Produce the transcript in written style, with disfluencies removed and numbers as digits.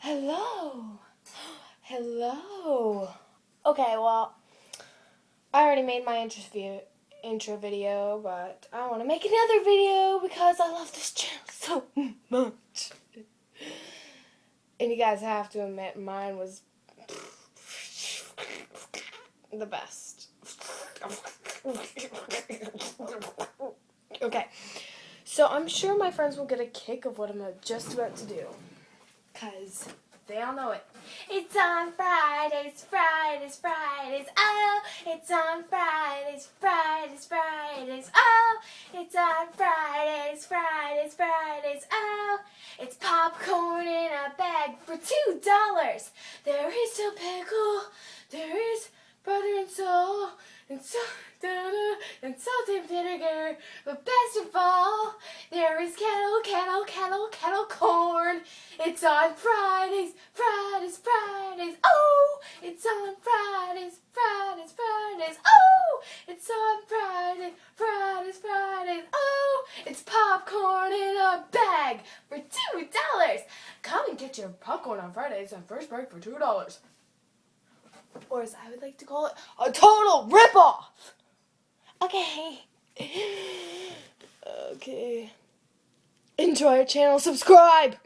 Hello. Hello. Okay, well, I already made my intro video, but I want to make another video because I love this channel so much. And you guys have to admit, mine was the best. Okay, so I'm sure my friends will get a kick of what I'm just about to do, because they all know it. It's on Fridays, Fridays, Fridays, oh! It's on Fridays, Fridays, Fridays, oh! It's on Fridays, Fridays, Fridays, oh! It's popcorn in a bag for $2. There is a pickle, there is butter and salt, and salt and vinegar, but best of all, there is kettle corn. It's on Fridays, Fridays, Fridays, oh! It's on Fridays, Fridays, Fridays, oh! It's on Fridays, Fridays, Fridays, oh! It's popcorn in a bag for $2. Come and get your popcorn on Fridays on first break for $2. Or as I would like to call it, a total ripoff! Okay. Okay. Enjoy our channel, subscribe!